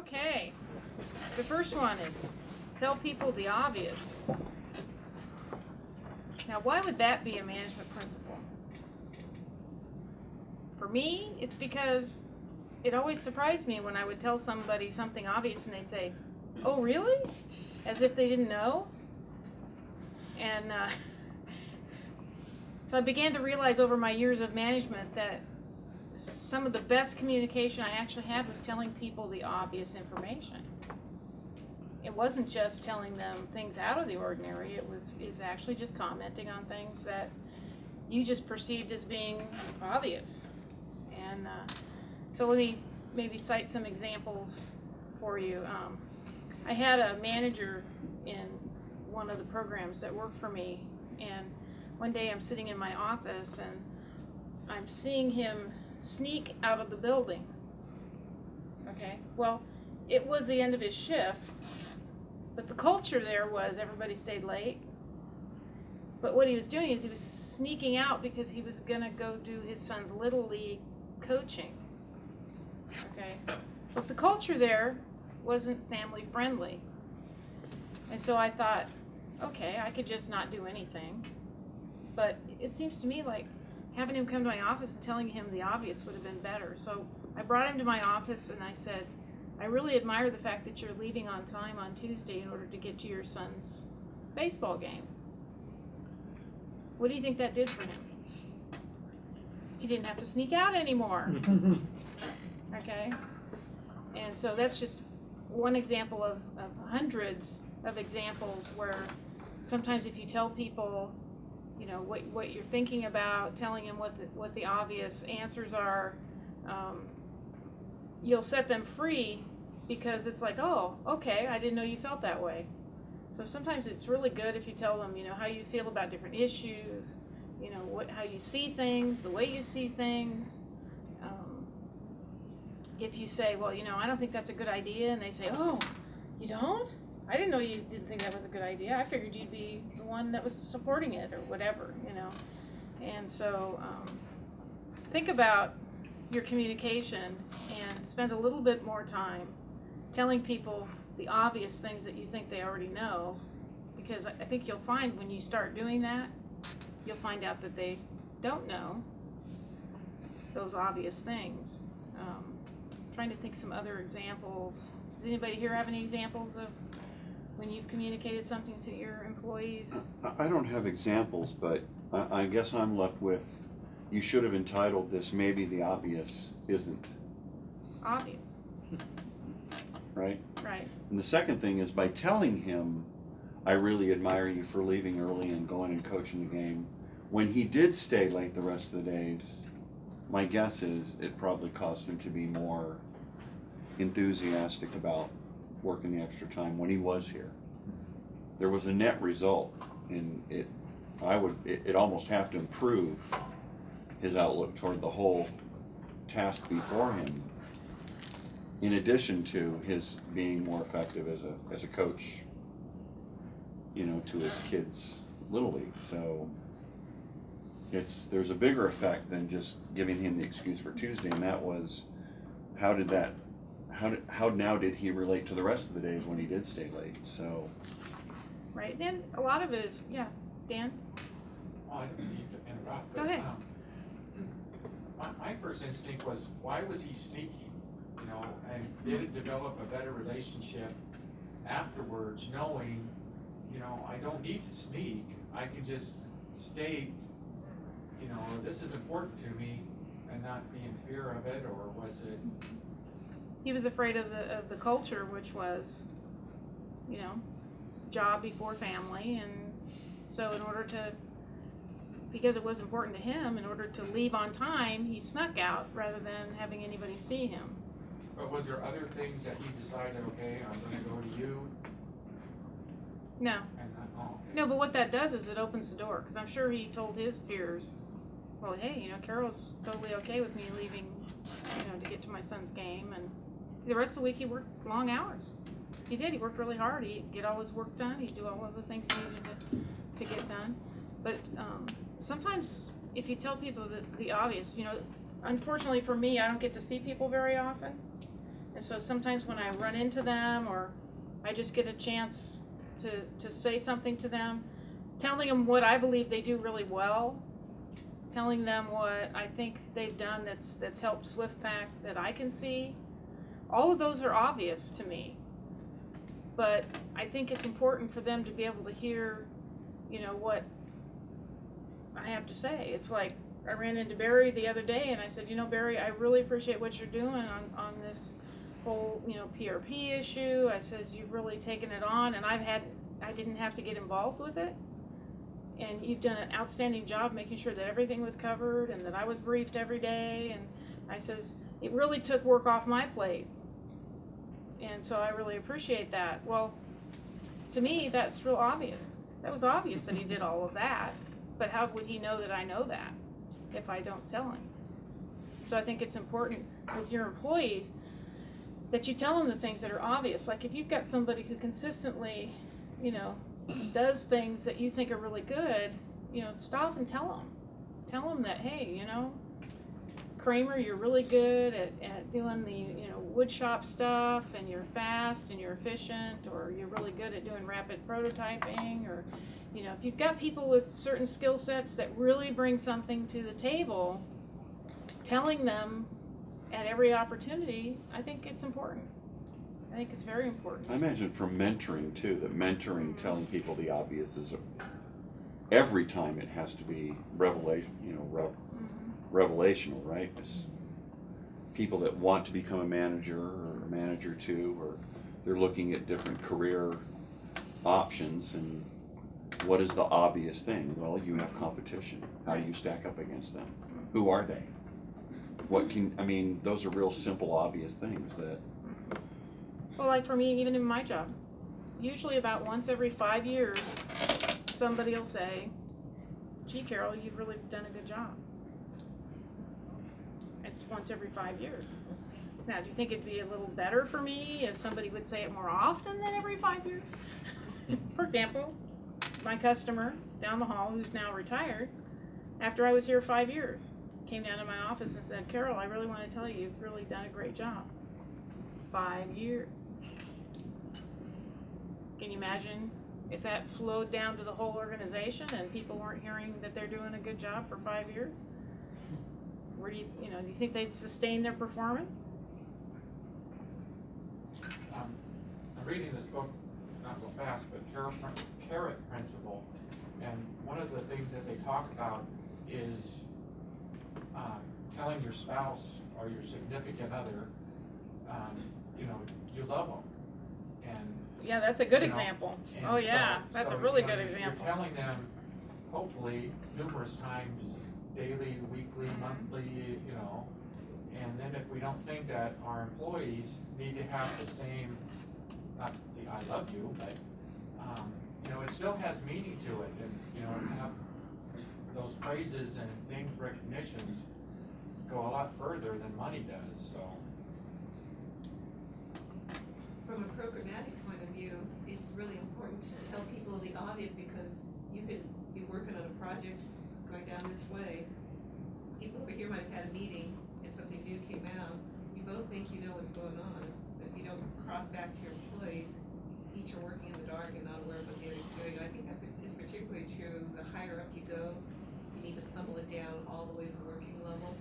Okay, the first one is tell people the obvious. Now, why would that be a management principle? For me, it's because it always surprised me when I would tell somebody something obvious and they'd say, "Oh, really?" As if they didn't know. And so I began to realize over my years of management that some of the best communication I actually had was telling people the obvious information. It wasn't just telling them things out of the ordinary, is actually just commenting on things that you just perceived as being obvious. And so let me maybe cite some examples for you. I had a manager in one of the programs that worked for me, and one day I'm sitting in my office and I'm seeing him sneak out of the building. Okay, well, it was the end of his shift, but the culture there was everybody stayed late. But what he was doing is he was sneaking out because he was gonna go do his son's Little League coaching. Okay, but the culture there wasn't family friendly. And so I thought, okay, I could just not do anything. But it seems to me like having him come to my office and telling him the obvious would have been better. So I brought him to my office and I said, I really admire the fact that you're leaving on time on Tuesday in order to get to your son's baseball game. What do you think that did for him? He didn't have to sneak out anymore. Okay? And so that's just one example of hundreds of examples where sometimes if you tell people, you know, what you're thinking about, telling them what the obvious answers are, you'll set them free because it's like, oh, okay, I didn't know you felt that way. So sometimes it's really good if you tell them, you know, how you feel about different issues, you know, how you see things, the way you see things. If you say, well, you know, I don't think that's a good idea, and they say, oh, you don't? I didn't know you didn't think that was a good idea. I figured you'd be the one that was supporting it or whatever, you know. And so think about your communication and spend a little bit more time telling people the obvious things that you think they already know, because I think you'll find when you start doing that, you'll find out that they don't know those obvious things. Trying to think some other examples. Does anybody here have any examples of when you've communicated something to your employees? I don't have examples, but I guess I'm left with, you should have entitled this Maybe the Obvious Isn't. Obvious. Right? Right. And the second thing is by telling him, I really admire you for leaving early and going and coaching the game. When he did stay late the rest of the days, my guess is it probably caused him to be more enthusiastic about working the extra time when he was here. There was a net result, and it almost have to improve his outlook toward the whole task before him, in addition to his being more effective as a coach, you know, to his kids' Little League. So there's a bigger effect than just giving him the excuse for Tuesday, and that was how now did he relate to the rest of the days when he did stay late? So Right. Then a lot of it is, yeah, Dan? Well, I didn't mean to interrupt. Go but, ahead. My first instinct was, why was he sneaking? You know, and did it develop a better relationship afterwards, knowing, you know, I don't need to sneak. I can just state, you know, this is important to me, and not be in fear of it, or was it? He was afraid of the culture, which was, you know, job before family, and so in order to, because it was important to him, in order to leave on time, he snuck out rather than having anybody see him. But was there other things that you decided, okay, I'm gonna go to you, No. and not, oh, okay. No, but what that does is it opens the door, because I'm sure he told his peers, well, hey, you know, Carol's totally okay with me leaving, you know, to get to my son's game, and the rest of the week he worked long hours. He did, he worked really hard, he'd get all his work done, he'd do all of the things he needed to get done. But sometimes if you tell people the obvious, you know, unfortunately for me, I don't get to see people very often. And so sometimes when I run into them, or I just get a chance to say something to them, telling them what I believe they do really well, telling them what I think they've done that's helped SwiftPack that I can see, all of those are obvious to me. But I think it's important for them to be able to hear, you know, what I have to say. It's like, I ran into Barry the other day and I said, you know, Barry, I really appreciate what you're doing on this whole, you know, PRP issue. I said, you've really taken it on, and I didn't have to get involved with it. And you've done an outstanding job making sure that everything was covered and that I was briefed every day. And I says, it really took work off my plate. And so I really appreciate that. Well, to me, that's real obvious. That was obvious that he did all of that. But how would he know that I know that if I don't tell him? So I think it's important with your employees that you tell them the things that are obvious. Like if you've got somebody who consistently, you know, does things that you think are really good, you know, stop and tell them. Tell them that, hey, you know, Kramer, you're really good at doing the, you know, wood shop stuff, and you're fast and you're efficient, or you're really good at doing rapid prototyping, or, you know, if you've got people with certain skill sets that really bring something to the table, telling them at every opportunity, I think it's important. I think it's very important. I imagine for mentoring too, that mentoring, telling people the obvious is every time it has to be revelation, you know, revelational, right? It's people that want to become a manager or a manager too, or they're looking at different career options, and what is the obvious thing? Well, you have competition. How do you stack up against them? Who are they? What can, I mean, those are real simple, obvious things that. Well, like for me, even in my job, usually about once every 5 years, somebody will say, gee, Carol, you've really done a good job. It's once every 5 years. Now, do you think it'd be a little better for me if somebody would say it more often than every 5 years? For example, my customer down the hall, who's now retired, after I was here 5 years, came down to my office and said, Carol, I really want to tell you, you've really done a great job. 5 years. Can you imagine if that flowed down to the whole organization and people weren't hearing that they're doing a good job for 5 years? Where do you know, do you think they'd sustain their performance? I'm reading this book, not real fast, but Carrot Principle, and one of the things that they talk about is telling your spouse or your significant other, you know, you love them, and Yeah, that's a good you know, example. and Oh yeah, so- that's so, a really you know, good you're example. telling them, hopefully, numerous times, daily, weekly, monthly, you know, and then if we don't think that our employees need to have the same, not the I love you, but, you know, it still has meaning to it, and, you know, have those praises and things, recognitions go a lot further than money does, so. From a programmatic point of view, it's really important to tell people the obvious, because you could be working on a project going down this way. People over here might have had a meeting and something new came out. You both think you know what's going on, but if you don't cross back to your employees, each are working in the dark and not aware of what the other's doing. And I think that is particularly true the higher up you go. You need to funnel it down all the way to the working level,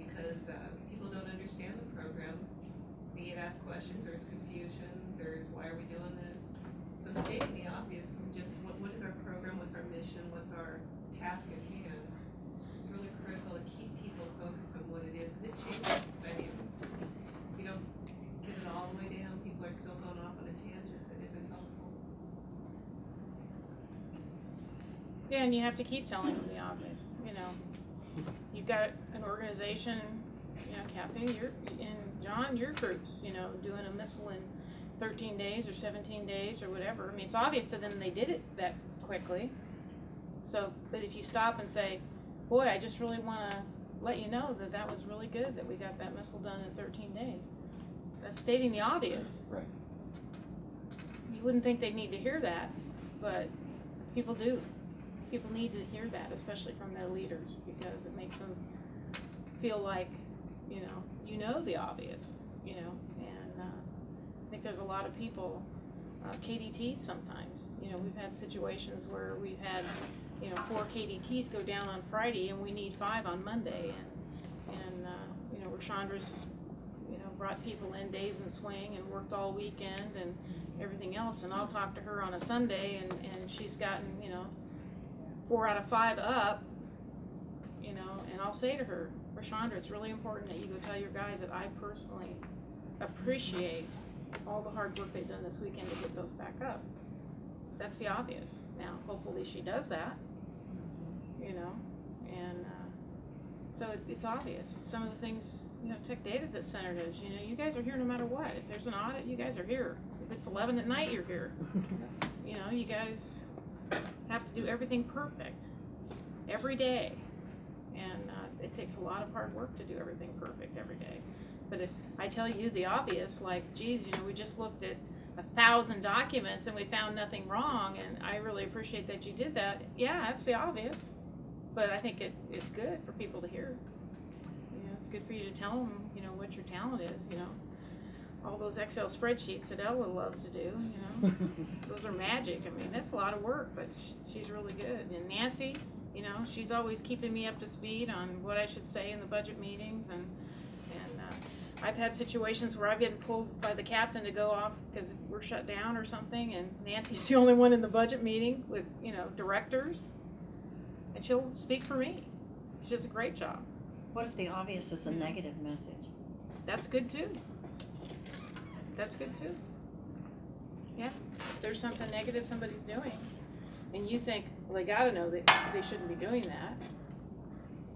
because people don't understand the program. They get asked questions, there's confusion, there's why are we doing this? So stating the obvious from just what is our program, what's our mission, what's our task at hand, it's really critical to keep people focused on what it is, because it changes the study. If you don't get it all the way down, people are still going off on a tangent that isn't helpful. Yeah, and you have to keep telling them the obvious. You know, you've got an organization, you know, Kathy, and John, your groups, you know, doing a missile in 13 days or 17 days or whatever. I mean, it's obvious to them they did it that quickly. So, but if you stop and say, boy, I just really want to let you know that that was really good that we got that missile done in 13 days. That's stating the obvious. Right. You wouldn't think they'd need to hear that, but people do. People need to hear that, especially from their leaders, because it makes them feel like, you know the obvious, you know, and Like there's a lot of people, KDTs sometimes, you know, we've had situations where we've had, you know, 4 KDTs go down on Friday and we need 5 on Monday, and you know, Rashandra's, you know, brought people in days and swing and worked all weekend and everything else, and I'll talk to her on a Sunday and she's gotten, you know, 4 out of 5 up, you know, and I'll say to her, Rashandra, it's really important that you go tell your guys that I personally appreciate all the hard work they've done this weekend to get those back up. That's the obvious. Now, hopefully she does that, you know, and so it's obvious. Some of the things, you know, Tech Data Center does, you know, you guys are here no matter what. If there's an audit, you guys are here. If it's 11 at night, you're here. You know, you guys have to do everything perfect every day, and it takes a lot of hard work to do everything perfect every day. But if I tell you the obvious, like, geez, you know, we just looked at 1,000 documents and we found nothing wrong, and I really appreciate that you did that. Yeah, that's the obvious, but I think it's good for people to hear. You know, it's good for you to tell them, you know, what your talent is. You know, all those Excel spreadsheets that Ella loves to do. You know, those are magic. I mean, that's a lot of work, but she's really good. And Nancy, you know, she's always keeping me up to speed on what I should say in the budget meetings, and I've had situations where I've been pulled by the captain to go off because we're shut down or something, and Nancy's the only one in the budget meeting with, you know, directors, and she'll speak for me. She does a great job. What if the obvious is a negative message? That's good too. That's good too. Yeah, if there's something negative somebody's doing, and you think, well, they gotta know that they shouldn't be doing that,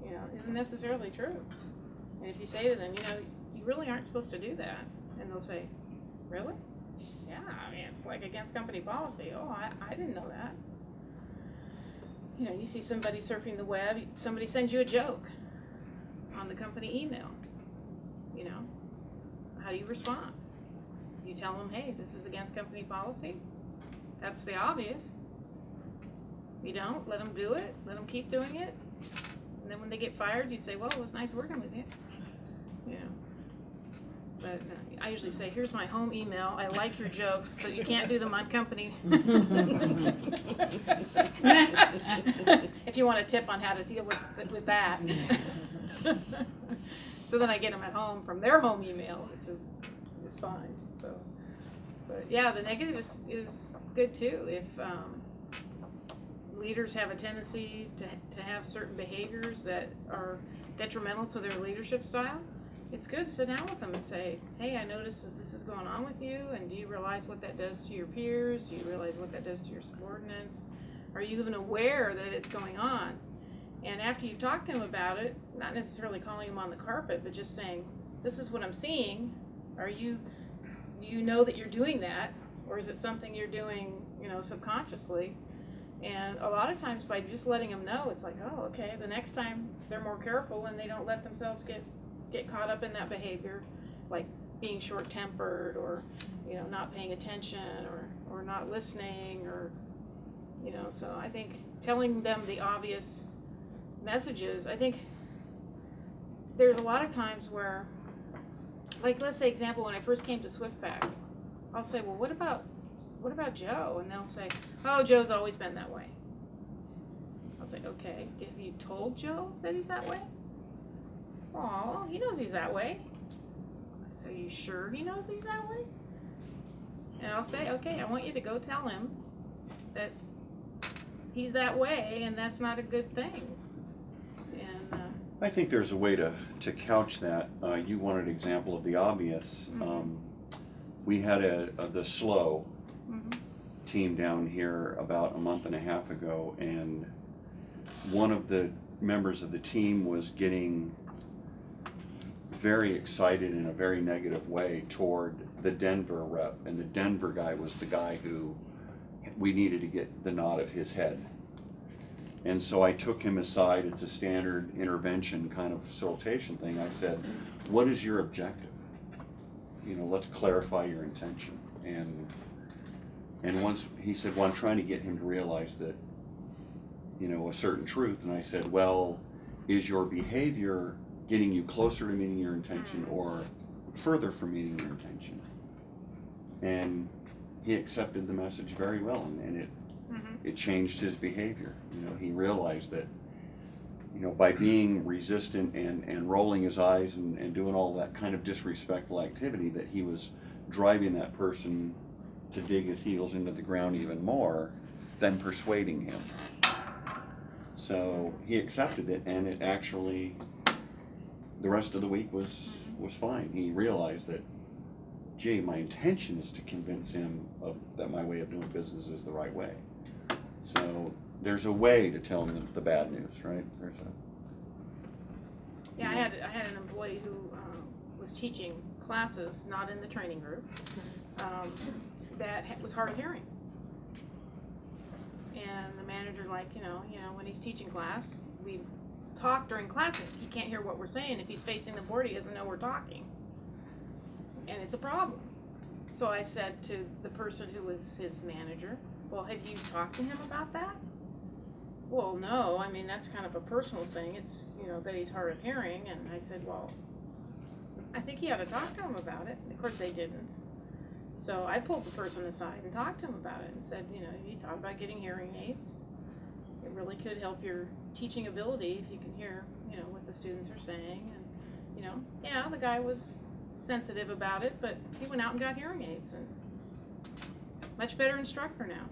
you know, isn't necessarily true. And if you say to them, you know, you really aren't supposed to do that, and they'll say, really? Yeah, I mean, it's like against company policy. Oh, I didn't know that. You know, you see somebody surfing the web, somebody sends you a joke on the company email. You know, how do you respond? You tell them, hey, this is against company policy. That's the obvious. You don't, let them do it, let them keep doing it. And then when they get fired, you'd say, well, it was nice working with you. You know. But I usually say, here's my home email. I like your jokes, but you can't do them on company. If you want a tip on how to deal with that. So then I get them at home from their home email, which is fine. So, but yeah, the negative is good too. If leaders have a tendency to have certain behaviors that are detrimental to their leadership style, it's good to sit down with them and say, hey, I noticed that this is going on with you, and do you realize what that does to your peers? Do you realize what that does to your subordinates? Are you even aware that it's going on? And after you've talked to them about it, not necessarily calling them on the carpet, but just saying, this is what I'm seeing. Do you know that you're doing that? Or is it something you're doing, you know, subconsciously? And a lot of times by just letting them know, it's like, oh, okay, the next time they're more careful and they don't let themselves get caught up in that behavior, like being short-tempered, or, you know, not paying attention, or not listening, or, you know. So I think telling them the obvious messages, I think there's a lot of times where, like, let's say example, when I first came to SwiftPack, I'll say, well, what about Joe? And they'll say, oh, Joe's always been that way. I'll say, okay, have you told Joe that he's that way? Oh, he knows he's that way. So you sure he knows he's that way? And I'll say, okay, I want you to go tell him that he's that way, and that's not a good thing. And I think there's a way to couch that. You wanted an example of the obvious. Mhm. We had the SLO mhm. team down here about a month and a half ago, and one of the members of the team was getting very excited in a very negative way toward the Denver rep, and the Denver guy was the guy who we needed to get the nod of his head. And so I took him aside. It's a standard intervention kind of facilitation thing. I said, what is your objective? You know, let's clarify your intention. And once he said, well, I'm trying to get him to realize that, you know, a certain truth. And I said, well, is your behavior getting you closer to meeting your intention or further from meeting your intention? And he accepted the message very well, and it changed his behavior. You know, he realized that, you know, by being resistant and rolling his eyes and doing all that kind of disrespectful activity, that he was driving that person to dig his heels into the ground even more than persuading him. So he accepted it, and it actually, the rest of the week was fine. He realized that, gee, my intention is to convince him that my way of doing business is the right way. So there's a way to tell him the bad news, right? Yeah, I had an employee who was teaching classes, not in the training group, that was hard of hearing. And the manager, like, you know, when he's teaching class, we talk during class, and he can't hear what we're saying. If he's facing the board, he doesn't know we're talking. And it's a problem. So I said to the person who was his manager, well, have you talked to him about that? Well, no, I mean, that's kind of a personal thing. It's, you know, that he's hard of hearing. And I said, well, I think you ought to talk to him about it. Of course they didn't. So I pulled the person aside and talked to him about it and said, you know, have you thought about getting hearing aids? It really could help your teaching ability if you can hear, you know, what the students are saying. And, you know, yeah, the guy was sensitive about it, but he went out and got hearing aids, and much better instructor now.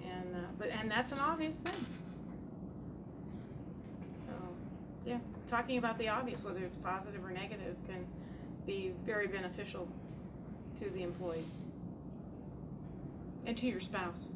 And that's an obvious thing. So, yeah, talking about the obvious, whether it's positive or negative, can be very beneficial to the employee and to your spouse.